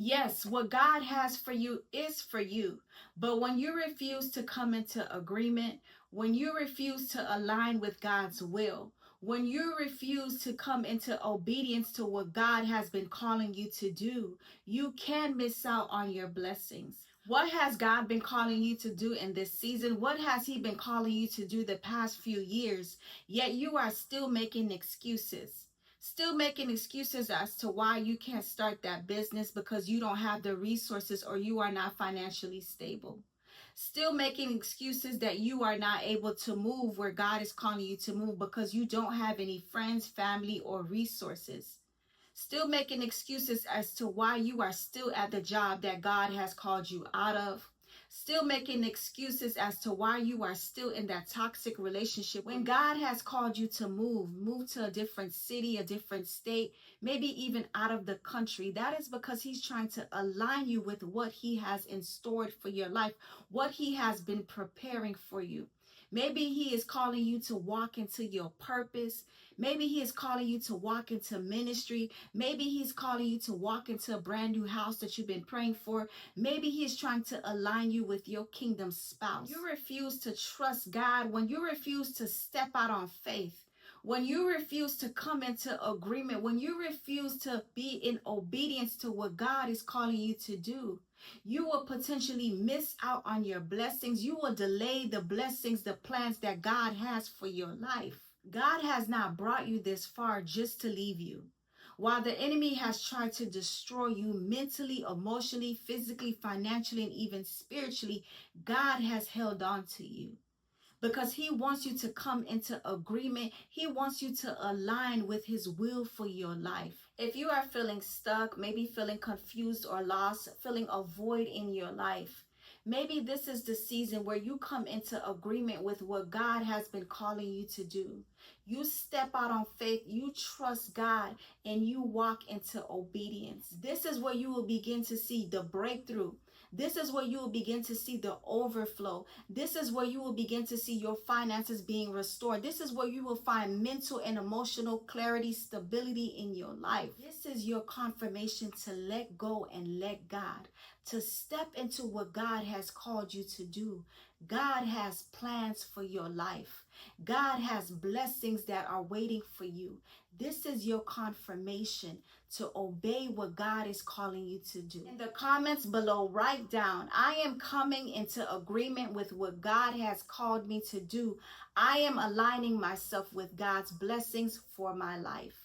Yes, what God has for you is for you. But when you refuse to come into agreement, when you refuse to align with God's will, when you refuse to come into obedience to what God has been calling you to do, you can miss out on your blessings. What has God been calling you to do in this season? What has He been calling you to do the past few years? Yet you are still making excuses. Still making excuses as to why you can't start that business because you don't have the resources or you are not financially stable. Still making excuses that you are not able to move where God is calling you to move because you don't have any friends, family, or resources. Still making excuses as to why you are still at the job that God has called you out of. Still making excuses as to why you are still in that toxic relationship when God has called you to move to a different city, a different state, maybe even out of the country. That is because He's trying to align you with what He has in store for your life, what He has been preparing for you. Maybe He is calling you to walk into your purpose. Maybe He is calling you to walk into ministry. Maybe He's calling you to walk into a brand new house that you've been praying for. Maybe He is trying to align you with your kingdom spouse. You refuse to trust God, when you refuse to step out on faith, when you refuse to come into agreement, when you refuse to be in obedience to what God is calling you to do, you will potentially miss out on your blessings. You will delay the blessings, the plans that God has for your life. God has not brought you this far just to leave you. While the enemy has tried to destroy you mentally, emotionally, physically, financially, and even spiritually, God has held on to you because He wants you to come into agreement. He wants you to align with His will for your life. If you are feeling stuck, maybe feeling confused or lost, feeling a void in your life, maybe this is the season where you come into agreement with what God has been calling you to do. You step out on faith, you trust God, and you walk into obedience. This is where you will begin to see the breakthrough. This is where you will begin to see the overflow. This is where you will begin to see your finances being restored. This is where you will find mental and emotional clarity, stability in your life. This is your confirmation to let go and let God, to step into what God has called you to do. God has plans for your life. God has blessings that are waiting for you. This is your confirmation to obey what God is calling you to do. In the comments below, write down, I am coming into agreement with what God has called me to do. I am aligning myself with God's blessings for my life.